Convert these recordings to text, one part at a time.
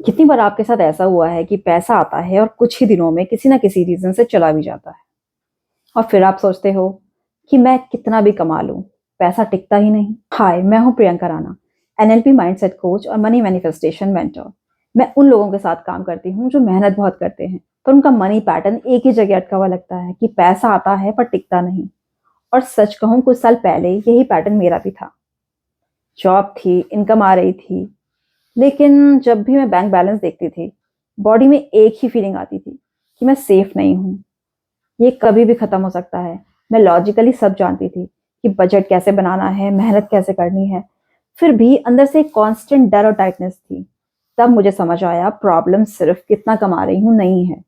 कितनी बार आपके साथ ऐसा हुआ है कि पैसा आता है और कुछ ही दिनों में किसी ना किसी रीजन से चला भी जाता है और फिर आप सोचते हो कि मैं कितना भी कमा लूं, पैसा टिकता ही नहीं। हाय, मैं हूं Priyanka Rana, NLP mindset coach और मनी मैनिफेस्टेशन मेंटर। मैं उन लोगों के साथ काम करती हूँ जो मेहनत बहुत करते हैं पर उनका मनी पैटर्न एक ही जगह अटका हुआ लगता है कि पैसा आता है पर टिकता नहीं। और सच कहूं, कुछ साल पहले यही पैटर्न मेरा भी था। जॉब थी, इनकम आ रही थी, लेकिन जब भी मैं बैंक बैलेंस देखती थी, बॉडी में एक ही फीलिंग आती थी कि मैं सेफ नहीं हूँ, ये कभी भी खत्म हो सकता है। मैं लॉजिकली सब जानती थी कि बजट कैसे बनाना है, मेहनत कैसे करनी है, फिर भी अंदर से एक कांस्टेंट डर और टाइटनेस थी। तब मुझे समझ आया, प्रॉब्लम सिर्फ कितना कमा रही हूँ नहीं है।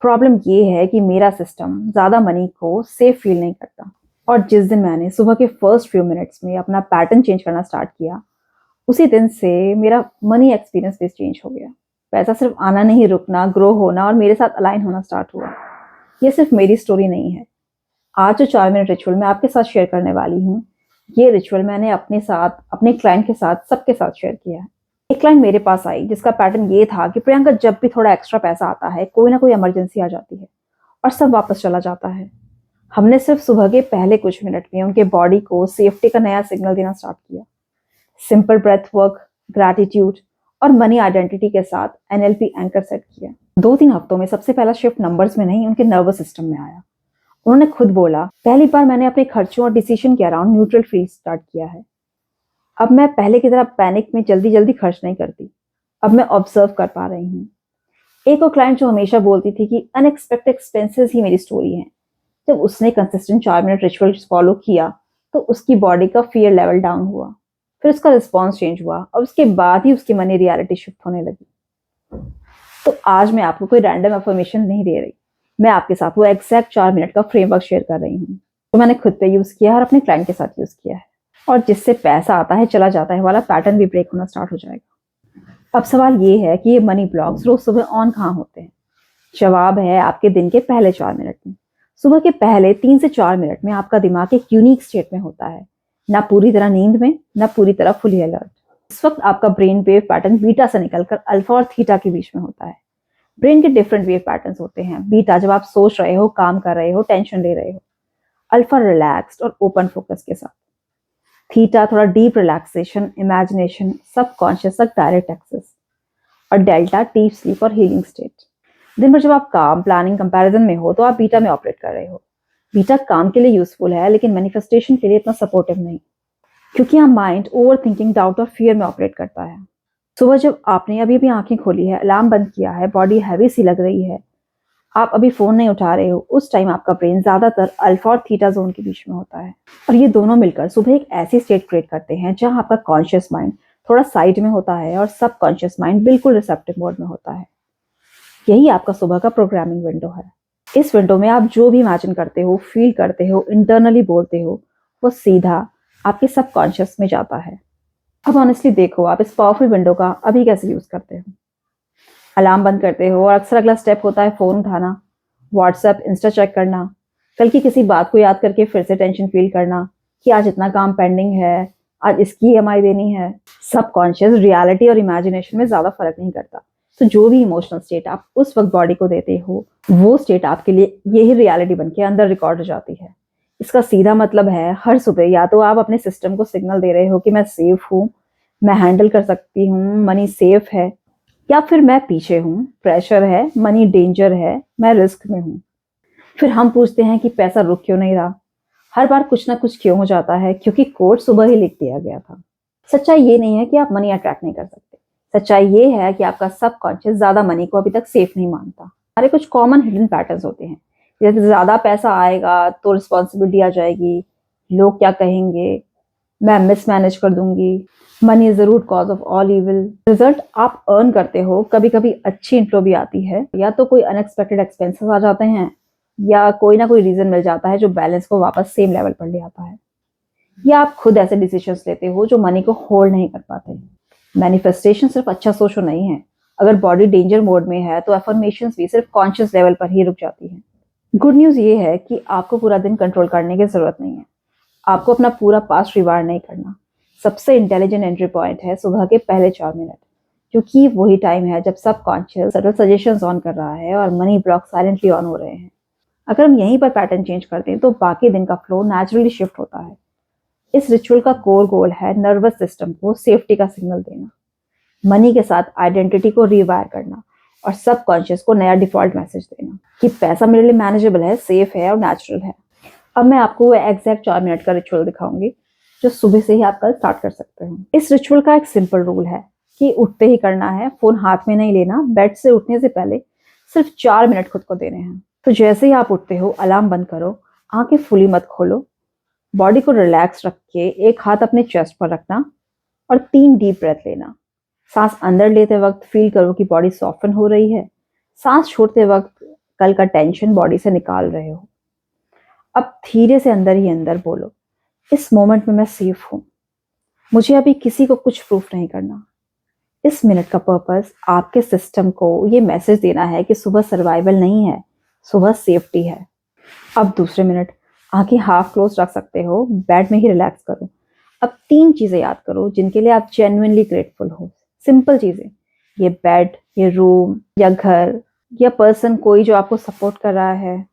प्रॉब्लम ये है कि मेरा सिस्टम ज्यादा मनी को सेफ फील नहीं करता। और जिस दिन मैंने सुबह के फर्स्ट फ्यू मिनट्स में अपना पैटर्न चेंज करना स्टार्ट किया, उसी दिन से मेरा मनी एक्सपीरियंस भी चेंज हो गया। पैसा सिर्फ आना नहीं, रुकना, ग्रो होना और मेरे साथ अलाइन होना स्टार्ट हुआ। ये सिर्फ मेरी स्टोरी नहीं है। आज जो 4 मिनट रिचुअल मैं आपके साथ शेयर करने वाली हूँ, ये रिचुअल मैंने अपने साथ, अपने क्लाइंट के साथ, सबके साथ शेयर किया है। एक क्लाइंट मेरे पास आई जिसका पैटर्न ये था कि प्रियंका, जब भी थोड़ा एक्स्ट्रा पैसा आता है, कोई ना कोई इमरजेंसी आ जाती है और सब वापस चला जाता है। हमने सिर्फ सुबह के पहले कुछ मिनट में उनके बॉडी को सेफ्टी का नया सिग्नल देना स्टार्ट किया। सिंपल ब्रेथ वर्क, ग्रैटिट्यूड और मनी आइडेंटिटी के साथ एनएलपी एंकर सेट किया। 2-3 हफ्तों में सबसे पहला शिफ्ट नंबर्स में नहीं, उनके नर्वस सिस्टम में आया। उन्होंने खुद बोला, पहली बार मैंने अपने खर्चों और डिसीजन के अराउंड न्यूट्रल फील स्टार्ट किया है। अब मैं पहले की तरह पैनिक में जल्दी जल्दी खर्च नहीं करती। अब मैं ऑब्जर्व कर पा रही हूँ। एक और क्लाइंट जो हमेशा बोलती थी कि अनएक्सपेक्टेड एक्सपेंसेस ही मेरी स्टोरी है, जब उसने कंसिस्टेंट 4 मिनट रिचुअल फॉलो किया तो उसकी बॉडी का फियर लेवल डाउन हुआ, फिर उसका रिस्पॉन्स चेंज हुआ और उसके बाद ही उसकी मनी रियलिटी शिफ्ट होने लगी। तो आज मैं आपको कोई रैंडम अफर्मेशन नहीं दे रही, मैं आपके साथ वो एग्जैक्ट 4 मिनट का फ्रेमवर्क शेयर कर रही हूँ तो मैंने खुद पे यूज किया है और अपने क्लाइंट के साथ यूज किया है, और जिससे पैसा आता है चला जाता है वाला पैटर्न भी ब्रेक होना स्टार्ट हो जाएगा। अब सवाल ये है कि ये मनी ब्लॉक्स रोज सुबह ऑन कहाँ होते हैं? जवाब है आपके दिन के पहले 4 मिनट में। सुबह के पहले 3 से 4 मिनट में आपका दिमाग एक यूनिक स्टेट में होता है, ना पूरी तरह नींद में, ना पूरी तरह फुली अलर्ट। इस वक्त आपका ब्रेन वेव पैटर्न बीटा से निकलकर अल्फा और थीटा के बीच में होता है। ब्रेन के डिफरेंट वेव पैटर्न्स होते हैं। बीटा जब आप सोच रहे हो, काम कर रहे हो, टेंशन ले रहे हो। अल्फा रिलैक्स्ड और ओपन फोकस के साथ। थीटा थोड़ा डीप रिलैक्सेशन, इमेजिनेशन, सबकॉन्शियस तक डायरेक्ट एक्सेस। और डेल्टा डीप स्लीप और हीलिंग स्टेट। दिन भर जब आप काम, प्लानिंग, कंपैरिजन में हो तो आप बीटा में ऑपरेट कर रहे हो। बीटा काम के लिए यूजफुल है लेकिन मैनिफेस्टेशन के लिए इतना सपोर्टिव नहीं, क्योंकि यहाँ माइंड ओवर थिंकिंग, डाउट और फियर में ऑपरेट करता है। सुबह जब आपने अभी अभी आंखें खोली है, अलार्म बंद किया है, बॉडी हैवी सी लग रही है, आप अभी फोन नहीं उठा रहे हो, उस टाइम आपका ब्रेन ज्यादातर अल्फा और थीटा जोन के बीच में होता है। और ये दोनों मिलकर सुबह एक ऐसी स्टेट क्रिएट करते हैं जहां आपका कॉन्शियस माइंड थोड़ा साइड में होता है और सबकॉन्शियस माइंड बिल्कुल रिसेप्टिव मोड में होता है। यही आपका सुबह का प्रोग्रामिंग विंडो है। इस विंडो में आप जो भी इमेजिन करते हो, फील करते हो, इंटरनली बोलते हो, वो सीधा आपके सबकॉन्शियस में जाता है। अब ऑनेस्टली देखो, आप इस पावरफुल विंडो का अभी कैसे यूज करते हो? अलार्म बंद करते हो और अक्सर अगला स्टेप होता है फोन उठाना, व्हाट्सएप, इंस्टा चेक करना, कल की किसी बात को याद करके फिर से टेंशन फील करना कि आज इतना काम पेंडिंग है, आज इसकी ईएमआई देनी है। सबकॉन्शियस रियलिटी और इमेजिनेशन में ज्यादा फर्क नहीं करता। तो जो भी इमोशनल स्टेट आप उस वक्त बॉडी को देते हो, वो स्टेट आपके लिए यही रियलिटी बन के अंदर रिकॉर्ड हो जाती है। इसका सीधा मतलब है, हर सुबह या तो आप अपने सिस्टम को सिग्नल दे रहे हो कि मैं सेफ हूँ, मैं हैंडल कर सकती हूँ, मनी सेफ है, या फिर मैं पीछे हूँ, प्रेशर है, मनी डेंजर है, मैं रिस्क में हूँ। फिर हम पूछते हैं कि पैसा रुक क्यों नहीं रहा? हर बार कुछ ना कुछ क्यों हो जाता है? क्योंकि कोड सुबह ही लिख दिया गया था। सच्चाई ये नहीं है कि आप मनी अट्रैक्ट नहीं कर सकते, सच्चाई ये है कि आपका सबकॉन्शियस ज्यादा मनी को अभी तक सेफ नहीं मानता। हमारे कुछ कॉमन हिडन पैटर्न्स होते हैं, जैसे ज्यादा पैसा आएगा तो रिस्पॉन्सिबिलिटी आ जाएगी, लोग क्या कहेंगे, मैं मिसमैनेज कर दूंगी, money is the root cause of all evil. Result आप अर्न करते हो, कभी कभी अच्छी इन्फ्लो भी आती है, या तो कोई अनएक्सपेक्टेड एक्सपेंसेस आ जाते हैं, या कोई ना कोई रीजन मिल जाता है जो बैलेंस को वापस सेम लेवल पर ले आता है, या आप खुद ऐसे डिसीजंस लेते हो जो मनी को होल्ड नहीं कर पाते। मैनिफेस्टेशन सिर्फ अच्छा सोचो नहीं है। अगर बॉडी डेंजर मोड में है तो अफर्मेशंस भी सिर्फ कॉन्शियस लेवल पर ही रुक जाती है। गुड न्यूज ये है कि आपको पूरा दिन कंट्रोल करने की जरूरत नहीं है। आपको अपना पूरा पास्ट रिवार्ड नहीं करना। सबसे इंटेलिजेंट एंट्री पॉइंट है सुबह के पहले 4 मिनट। क्योंकि वही टाइम है जब सबकॉन्शियस सटल सजेशंस ऑन कर रहा है और मनी ब्लॉक साइलेंटली ऑन हो रहे हैं। अगर हम यहीं पर पैटर्न चेंज करते हैं तो बाकी दिन का फ्लो नेचुरली शिफ्ट होता है। इस रिचुअल का कोर गोल है नर्वस सिस्टम को सेफ्टी का सिग्नल देना, मनी के साथ आइडेंटिटी को रिवायर करना और सबकॉन्शियस को नया डिफॉल्ट मैसेज देना कि पैसा मेरे लिए मैनेजेबल है, सेफ है और नेचुरल है। अब मैं आपको वो एग्जैक्ट 4 मिनट का रिचुअल दिखाऊंगी जो सुबह से ही आप कल स्टार्ट कर सकते हो। इस रिचुअल का एक सिंपल रूल है कि उठते ही करना है, फोन हाथ में नहीं लेना, बेड से उठने से पहले सिर्फ 4 मिनट खुद को देने हैं। तो जैसे ही आप उठते हो अलार्म बंद करो, आंखें फुली मत खोलो, बॉडी को रिलैक्स रख के एक हाथ अपने चेस्ट पर रखना और 3 डीप ब्रेथ लेना। सांस अंदर लेते वक्त फील करो कि बॉडी सॉफ्टन हो रही है। सांस छोड़ते वक्त कल का टेंशन बॉडी से निकाल रहे हो। अब धीरे से अंदर ही अंदर बोलो, इस मोमेंट में मैं सेफ हूं, मुझे अभी किसी को कुछ प्रूफ नहीं करना। इस मिनट का पर्पस आपके सिस्टम को ये मैसेज देना है कि सुबह सर्वाइवल नहीं है, सुबह सेफ्टी है। अब दूसरे मिनट आंखें हाफ क्लोज रख सकते हो, बेड में ही रिलैक्स करो। अब 3 चीजें याद करो जिनके लिए आप जेन्युइनली ग्रेटफुल हो। सिंपल चीजें, ये बेड, ये रूम या घर या पर्सन कोई जो आपको सपोर्ट कर रहा है।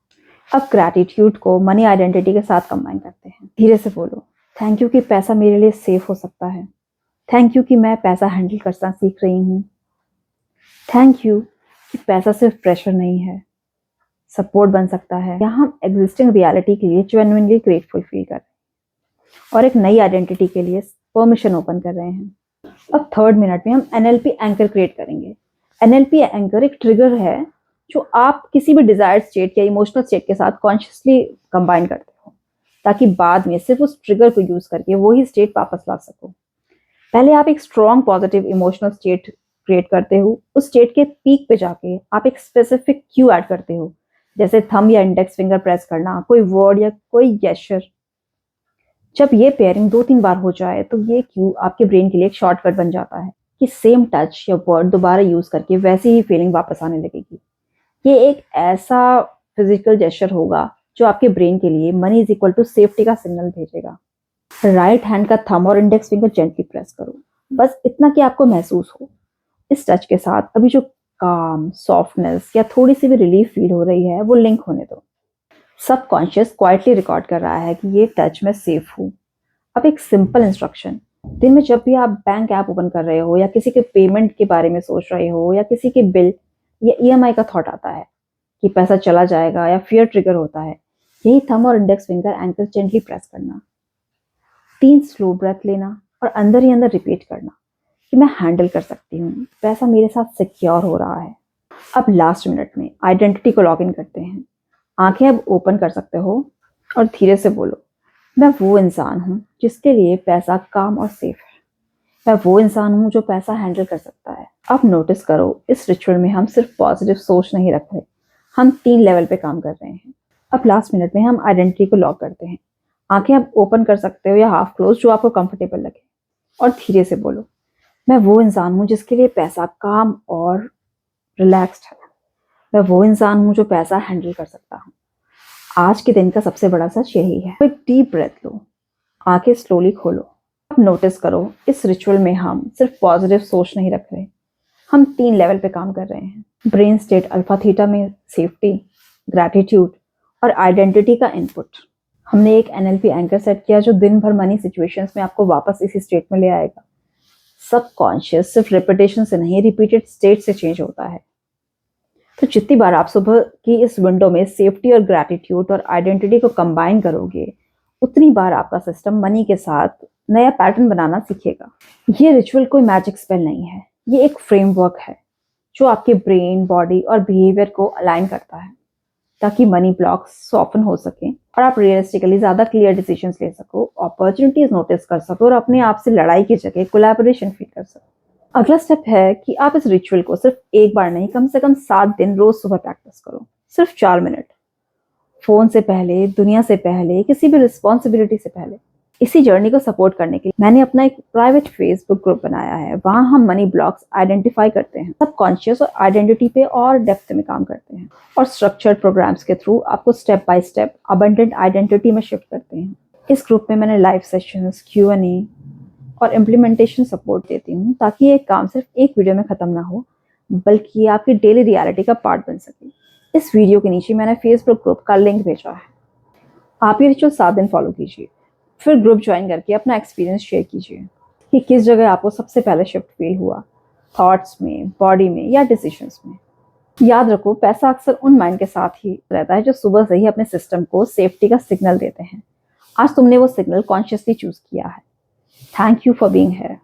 अब ग्रैटिट्यूड को मनी आइडेंटिटी के साथ कंबाइन करते हैं। धीरे से बोलो, थैंक यू कि पैसा मेरे लिए सेफ हो सकता है, थैंक यू कि मैं पैसा हैंडल करना सीख रही हूँ, थैंक यू कि पैसा सिर्फ प्रेशर नहीं है, सपोर्ट बन सकता है। यहाँ हम एग्जिस्टिंग रियलिटी के लिए जेन्युइनली ग्रेटफुल फील कर रहे हैं और एक नई आइडेंटिटी के लिए परमिशन ओपन कर रहे हैं। अब थर्ड मिनट में हम एनएलपी एंकर क्रिएट करेंगे। एनएलपी एंकर एक ट्रिगर है जो आप किसी भी डिजायर्ड स्टेट या इमोशनल स्टेट के साथ कॉन्शियसली कंबाइन करते हो, ताकि बाद में सिर्फ उस ट्रिगर को यूज करके वही स्टेट वापस ला सको। पहले आप एक strong positive emotional state create करते हो, उस स्टेट के पीक पे जाके आप एक स्पेसिफिक क्यू ऐड करते हो, जैसे थंब या इंडेक्स फिंगर प्रेस करना, कोई वर्ड या कोई गेस्चर। जब ये पेयरिंग 2-3 बार हो जाए तो ये क्यू आपके ब्रेन के लिए एक शॉर्टकट बन जाता है कि सेम टच या वर्ड दोबारा यूज करके वैसी ही फीलिंग वापस आने लगेगी। ये एक ऐसा फिजिकल जेस्चर होगा जो आपके ब्रेन के लिए money is equal to safety का सिग्नल भेजेगा। राइट हैंड का थंब और इंडेक्स फिंगर जेंटली प्रेस करो, बस इतना कि आपको महसूस हो। इस टच के साथ अभी जो काम, सॉफ्टनेस या थोड़ी सी भी रिलीफ फील हो रही है वो लिंक होने दो। सबकॉन्शियस क्वाइटली रिकॉर्ड कर रहा है कि ये टच में सेफ हूँ। अब एक सिंपल इंस्ट्रक्शन, दिन में जब भी आप बैंक ऐप ओपन कर रहे हो या किसी के पेमेंट के बारे में सोच रहे हो या किसी के बिल या ईएमआई का थॉट आता है कि पैसा चला जाएगा या फियर ट्रिगर होता है, यही थंब और index finger anchor gently press करना, 3 स्लो ब्रेथ लेना और अंदर ही अंदर रिपीट करना कि मैं हैंडल कर सकती हूँ, पैसा मेरे साथ सिक्योर हो रहा है। अब लास्ट मिनट में आइडेंटिटी को लॉग इन करते हैं। आंखें अब ओपन कर सकते हो और धीरे से बोलो, मैं वो इंसान हूँ जिसके लिए पैसा काम और सेफ है, मैं वो इंसान हूँ जो पैसा हैंडल कर सकता है। अब नोटिस करो, इस रिचुअल में हम सिर्फ पॉजिटिव सोच नहीं रख रहे, हम 3 लेवल पे काम कर रहे हैं। अब लास्ट मिनट में हम आइडेंटिटी को लॉक करते हैं। आंखें आप ओपन कर सकते हो या हाफ क्लोज, जो आपको कंफर्टेबल लगे, और धीरे से बोलो, मैं वो इंसान हूँ जिसके लिए पैसा काम और रिलैक्स्ड है, मैं वो इंसान हूँ जो पैसा हैंडल कर सकता हूँ। आज के दिन का सबसे बड़ा सच यही है। एक डीप ब्रेथ लो, आंखें स्लोली खोलो। अब नोटिस करो, इस रिचुअल में हम सिर्फ पॉजिटिव सोच नहीं रख रहे, हम 3 लेवल पे काम कर रहे हैं। ब्रेन स्टेट अल्फा थीटा में सेफ्टी, ग्रैटिट्यूड और आइडेंटिटी का इनपुट। हमने एक एनएलपी एंकर सेट किया जो दिन भर मनी सिचुएशंस में आपको वापस इसी स्टेट में ले आएगा। सबकॉन्शियस सिर्फ रिपीटेशन से नहीं, रिपीटेड स्टेट से चेंज होता है। तो जितनी बार आप सुबह की इस विंडो में सेफ्टी और ग्रैटिट्यूड और आइडेंटिटी को कंबाइन करोगे, उतनी बार आपका सिस्टम मनी के साथ नया पैटर्न बनाना सीखेगा। ये रिचुअल कोई मैजिक स्पेल नहीं है, ये एक फ्रेमवर्क है जो आपके ब्रेन, बॉडी और बिहेवियर को अलाइन करता है ताकि मनी ब्लॉक्स सॉफ्टन हो सके और आप रियलिस्टिकली ज्यादा क्लियर डिसीजंस ले सको, अपॉर्चुनिटीज नोटिस कर सको और अपने आप से लड़ाई की जगह कोलैबोरेशन फील कर सको। अगला स्टेप है कि आप इस रिचुअल को सिर्फ एक बार नहीं, कम से कम 7 दिन रोज सुबह प्रैक्टिस करो, सिर्फ 4 मिनट, फोन से पहले, दुनिया से पहले, किसी भी रिस्पॉन्सिबिलिटी से पहले। इसी जर्नी को सपोर्ट करने के लिए मैंने अपना एक प्राइवेट फेसबुक ग्रुप बनाया है। वहां हम मनी ब्लॉक्स आइडेंटिफाई करते हैं, सब कॉन्शियस और आइडेंटिटी पे और डेप्थ में काम करते हैं और स्ट्रक्चर्ड प्रोग्राम्स के थ्रू आपको step by step abundant identity में शिफ्ट करते हैं। इस ग्रुप में मैंने लाइव सेशंस, Q&A, और इम्प्लीमेंटेशन सपोर्ट देती हूँ, ताकि ये काम सिर्फ एक वीडियो में ख़त्म ना हो, बल्कि ये आपकी डेली रियलिटी का पार्ट बन सके। इस वीडियो के नीचे मैंने फेसबुक ग्रुप का लिंक भेजा है, आप ये रिचुअल 7 दिन फॉलो कीजिए, फिर ग्रुप ज्वाइन करके अपना एक्सपीरियंस शेयर कीजिए कि किस जगह आपको सबसे पहले शिफ्ट फील हुआ, थॉट्स में, बॉडी में या डिसीजंस में। याद रखो, पैसा अक्सर उन माइंड के साथ ही रहता है जो सुबह से ही अपने सिस्टम को सेफ्टी का सिग्नल देते हैं। आज तुमने वो सिग्नल कॉन्शियसली चूज किया है। Thank you for being here.